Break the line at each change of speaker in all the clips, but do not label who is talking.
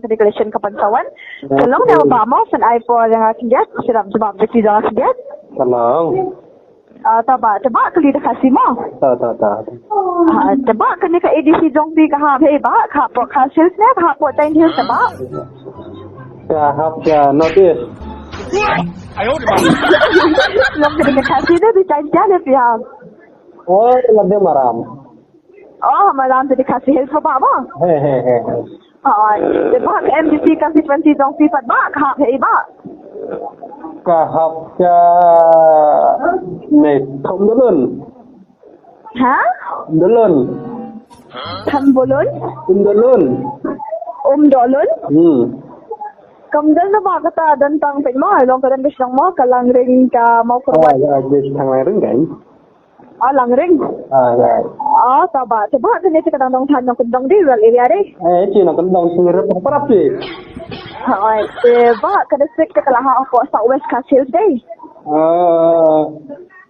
Regulation Kapantauan. Tolong nama Pak Mau dan I for yang kiat siram sebab beki dah kiat.
Tolong.
Tebak kali dah kasih mau.
Tak.
Tebak kena ke edisi jong pi ka ha he ba ka po hasil ne ka po tain dia tebak.
Kahap ya notice.
Long kena kasih dia di tain dia le pia.
Oh, lebih maram.
Oh, malam tu dikasih help apa ba?
He.
Tebak MDC constituency jong pi pat ba ka he ba.
Kahap ya không dulun.
Ha?
Dulun.
Thambolon?
Dulun.
Dolon? Kamdal na ba kata dantang pin mo? Long kadan bisang mo kalang ring ka mau kurwan.
Di thang lain ring kan?
Lang ring.
Ya.
Taba kani sa kadang than ng kundang di rural area re.
Cina kendang singirap parap sih.
Ba kada sik ka laha ako sa West Coast Hills day.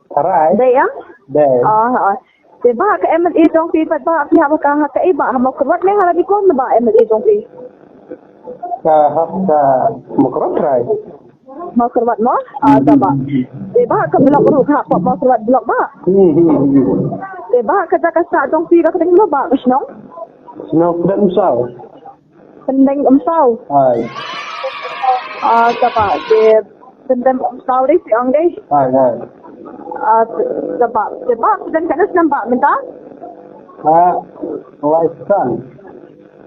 Taray.
Day ang?
Day.
Ba ka MLA jong pi pat ba kaya ka iba mau kurwan ne halabi ko na ba MLA jong pi.
Kahap ka makrot try.
Mau kurwan mo? Taba. Ba ka blok ru ka mau kurwan blok ba? Ba ka ka sa jong pi ka ting lo ba kasnong?
Sino dan usau.
Pendeng umsaw.
Ay.
Taba. Pendeng umsaw di siang di.
Ay.
Taba. Dan kanas nampak minta?
Lifestyle.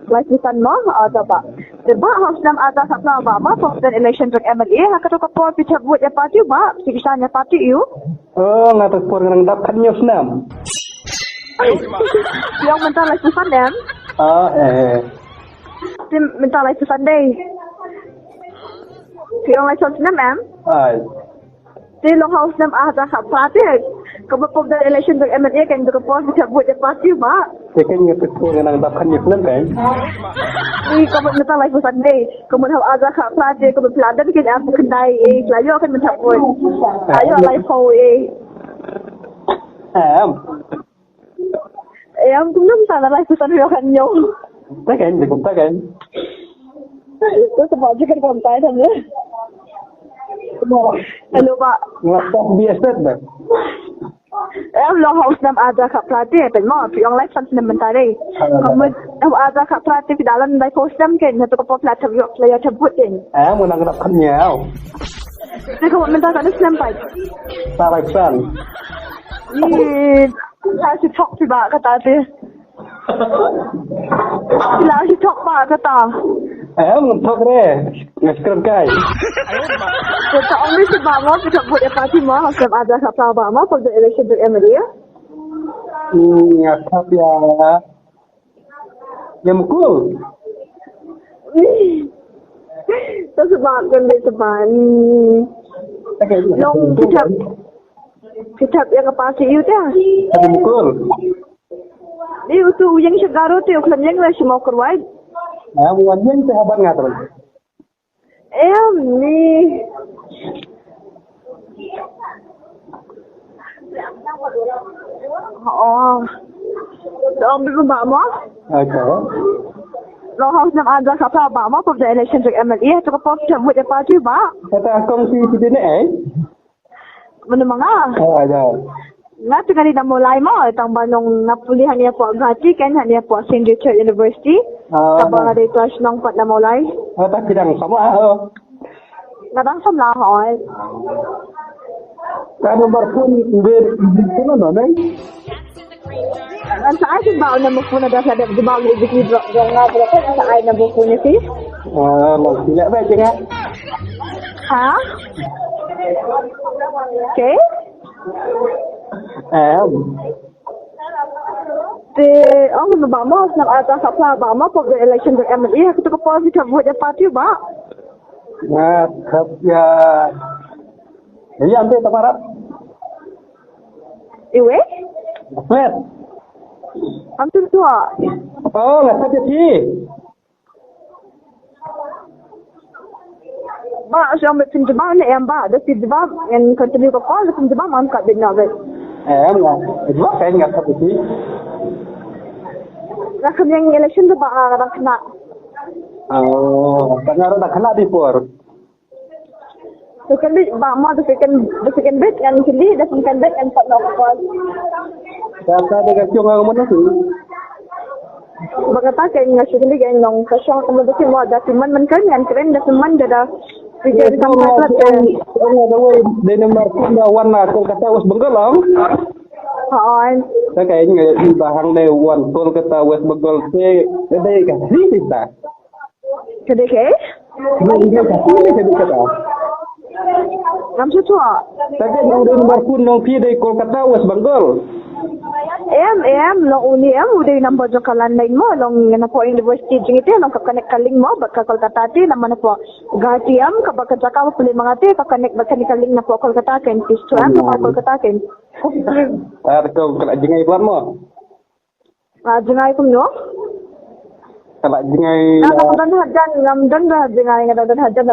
License mo? Taba. Diba, house nam ata sa ba ma for the election to MLA hakato ka po pitcha buat ya party ba? Siksa nya party you?
Ngatak por nang dapat news nam.
Yang minta license dem? Minta license Sunday. Yang license nam ma'am?
Ay.
Di long house nam ata sa party. Kamu po the election to MLA kan to po pitcha buat ya party ba?
Sekan ngatak por nang dapat news nam kan?
Kamu minta license Sunday. Kamu tahu ada kak party kamu peladan kan aku kendai layo kan minta buat. Ayo live ho em cũng nắm tay là lại cứ sẵn được hành nhau.
Tất cả thì cũng tất cả.
Tôi sẽ bỏ cho cái con tay thôi nữa. Hello Pak.
Laptop biasa dah.
Em lo house nam ada kat pelatih pen mo yang live fans nam mentari. Kamu ada kat pelatih di dalam live house nam kan satu kapal pelatih yok player cabut kan.
Menang dapat nyau.
Jadi kamu minta kat nam pai.
Salah san.
Saya si tok si ba kata tu. Sila si tok ba kata.
Mentok deh. Ngaskrip kai.
Kita only si ba mo kita buat party mo house nam ada kat pelatih ba mo for the election to MLA.
Ngasap ya. Ya mukul.
Itu sebab kan dia sebab long kita yang kapasi itu ya.
Ya mukul.
Dia itu yang segaro tu yang yang masih mau kerwai.
Wanyan sahabat ngatur.
Ni. Ông biết bà má? Lo house nam ada kata bà má for the election to MLA tu kapal cabut dia party ba?
Kata kongsi kita ni
Mana manga?
Ada.
Nga tengah di mulai mo tang banong napulihan niya po gati kan hanya po St. Richard University. Sabang ada kelas nong pat na mulai.
Tak kidang sama
Kadang samla hoy.
Kan nomor pun mana mana?
Ang sa akin ba na mo po na dasa da di ba mo ibig nga berapa sa ay na buko niya sis?
Tidak baik jangan.
Ha? Okay. Ang ba mo sa ata sa ba mo for the election to MLA ako to po si buat ya party ba?
Ya. Ini ambil tamarat.
Iwe?
Flat.
Hampir tua.
Nggak saja sih.
Ba, siya may pinjabang na yan ba? Dati di ba, yan continue ko ko, pinjabang ma'am ka din na ba?
Enggak. Itu apa enggak saja sih.
Nakam yang election tu ba, kadang kena.
Oh, tak ngaruh tak kena di por.
Second bit, bama the second bit and kili the second bit and pat nok ko.
Kata dia kacung aku mana tu?
Bagata kay nga sigili kay nong kasyong kamo the mo da man kan yan kren da man da Sige sampai
Di nomor tiga warna Kolkata West Bengal.
Haan.
Saya kayaknya di bahang deh wan Kolkata West Bengal se deh kasih kita.
Kede ke?
Ini kasih kita.
Nam sutua.
Saya di nomor pun nong pi deh Kolkata West Bengal.
Lo uni udah number jokalan lain mo long na po university jing ite long kakanek kaling mo baka Kolkata ti naman po gati ka baka jaka mo puli mga ti kakanek baka ni kaling na po Kolkata ken pisto na Kolkata ken.
Kau kena jengai buat mo.
Jengay kum no?
Kena jengai.
Ngamdan ba jengay ngadan hajan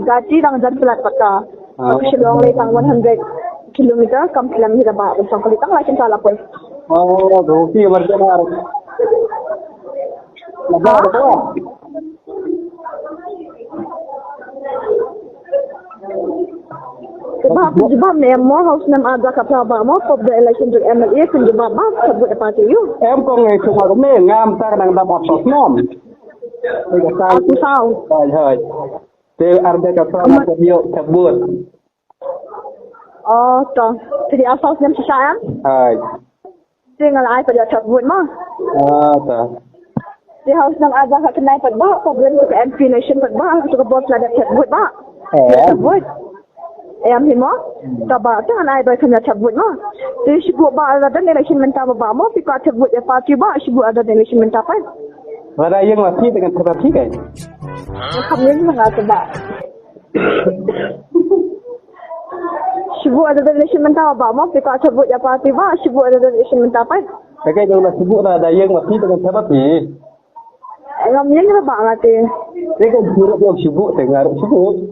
gati lang jan pelat paka. Silong lay tang 100 kilometer kam kilometer ba usang kulitang lakin sala po.
Oh, doki marjana. Nabar apa?
Sebab memang harus nam ada kapal mo for the election to MLA kun jebab ba sebut parti you.
Em ko ngai cuma kami ngam ta nang dapat sos nom.
Aku tahu.
Hai. Te arda kapal na bio sebut.
Oh, toh. Jadi asal nam sisayang?
Hai.
Tinggal ai pada sebut mo.
Ta.
Di house nam ada kat kenai pad ba problem ke MP nation pad ba tu ke bos ladat sebut ba. Sebut. Em himo. Taba tangan ai ba kena sebut mo. Di sebut ba ada election menta ba mo pi ka sebut ya parti ba sebut ada election menta pa.
Ada yang masih dengan terbaik kan?
Kami ni mengat ba. Sebut ada election menta ba mo pi ka sebut ya parti ba sebut ada election menta pa.
Kaya kalau sebut ada yang masih dengan terbaik.
Ngam yang ba ngati.
Dia kan buruk yang sebut dengar sebut.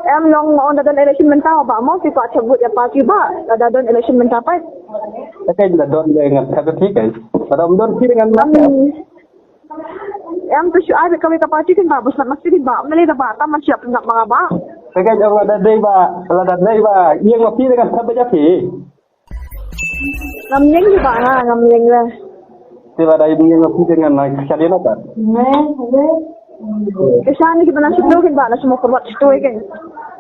Em long on ada election menta ba mo pi ka sebut ya parti ba ada election menta pa.
Kaya juga don dengan terbaik kan? Pada don dengan macam.
Em tu syuai kami ke parti kan ba bus mesti di ba meli da ba ta man siap nak mga ba.
Kaya kalau ada day ba, yang masih dengan terbaik jadi.
Ngam yang di ba nga ngam yang la.
Tiba ada yang masih dengan naik kalian apa?
Kesan ni kita nak situ kan ba na semua kurwat situ kan.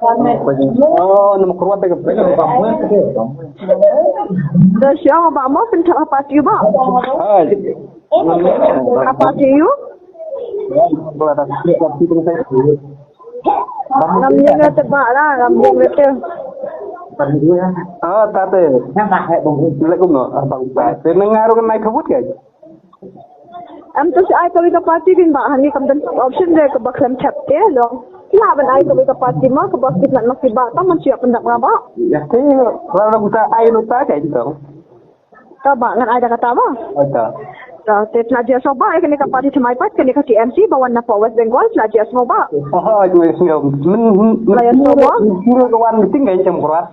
Oh, nama kurwat dengan
Da siapa ba mo pinta parti ba?
Hai.
Apa you?
Kalau ada parti dengan saya.
Ngam yang la te ba la ngam yang la te.
Oh, tate. Lek kuno abang ba. Senengaru kan naik kabut kan?
Em tu syuai kami ke parti kan ba hani kam dan option dia ke baklam chapte lo. Laban ai kami ke parti mo ke bos kita nak ba ta man siap pendak ngaba.
Ya, kalau kita air lupa kayak gitu.
Ta ba ngan ada kata ba?
Ada.
Ta te pelajar soba kini ke parti semai pat kini ke TMC bawan na West Bengal pelajar soba.
Oh, cuma singgah.
Layan soba.
Singgah kawan meeting kayak jam kurat.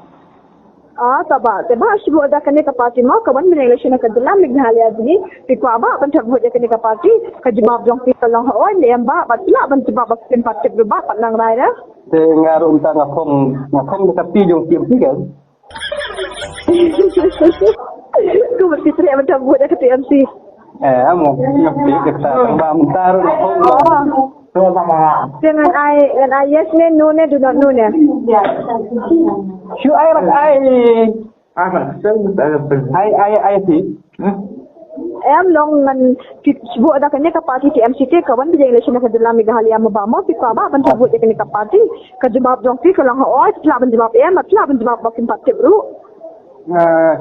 Taba te ba shibu ada kini ke parti mo kawan min election ke dalam Meghalaya ni pikwa ba ban thab hoje kini ke parti ke jawab jong pi kalong ho le ba ba la ban jawab ba kin parti ba pat nang rai dah.
Te ngaru unta ngakong dekat pi jong TMC kan.
Ku mesti tri ban thab hoje ke TMC.
Mau ngerti kita tambah mentar ngakong.
Dengan ai yes ne no ne do not know ne.
Shu ai rak ai. Apa? Ai sih.
Em long ngan sibu ada kanya ke parti TMC te kawan bija election ke dalam Meghalaya mabama pikwa ba ban thab hoje kini ke parti ke jawab jong pi kalong ho tla ban jawab em tla ban jawab bakin parti bro.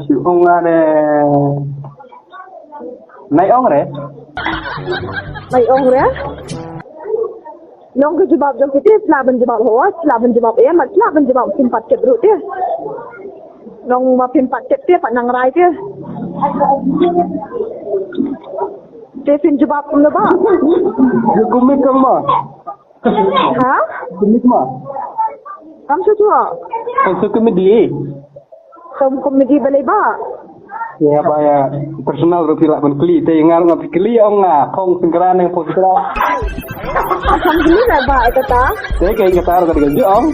Si ongare. Nai ongre.
Mai ongre. Long ke jawab jong pi tla ban jawab ho tla ban jawab em tla ban jawab bakin parti bro te. Long ma pin parti te pat nang rai te. Tefin jawab kum ba?
Kumit kamu.
Ha?
Kumit mah.
Kam sutua.
Masuk komedi.
Komedi balai ba?
Ya baya personal rupila pun kli te ngar ngap kli ong nga kong sengkeran yang postra.
Alhamdulillah ba kata.
Saya kayak kata orang kerja om.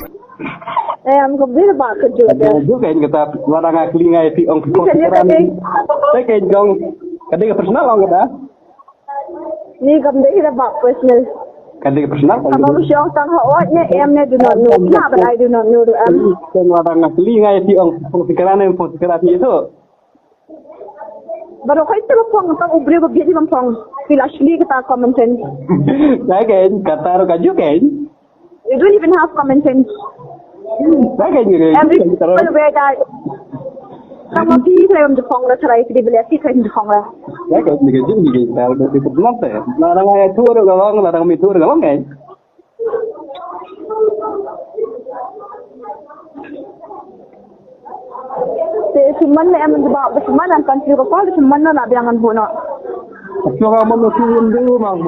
Am gembira ba kerja.
Juga kayak kata orang akli ngai ti ong konsideran. Saya kayak gong kadang personal orang kata.
Ni gembira ba personal.
Kadang personal.
Kamu siang tang hawatnya am ne do not know. Nah, but I do not know am.
Orang akli ngai ti ong konsideran itu.
Baru kau itu pang ubri begitu pang flash li kita common sense.
Saya kayak kata orang kerja kayak.
You don't even have common sense.
Saya kayak gitu.
Every people where that. Kamu pergi saya untuk pang lah cerai di belah si saya untuk pang lah.
Saya kayak gitu juga. Kalau di pertemuan saya, larang ayat tur galong, larang mitur galong kan.
Seman ni am sebab seman am kan sila kapal seman na nabiangan puno.
Kalau kamu mesti dulu mang.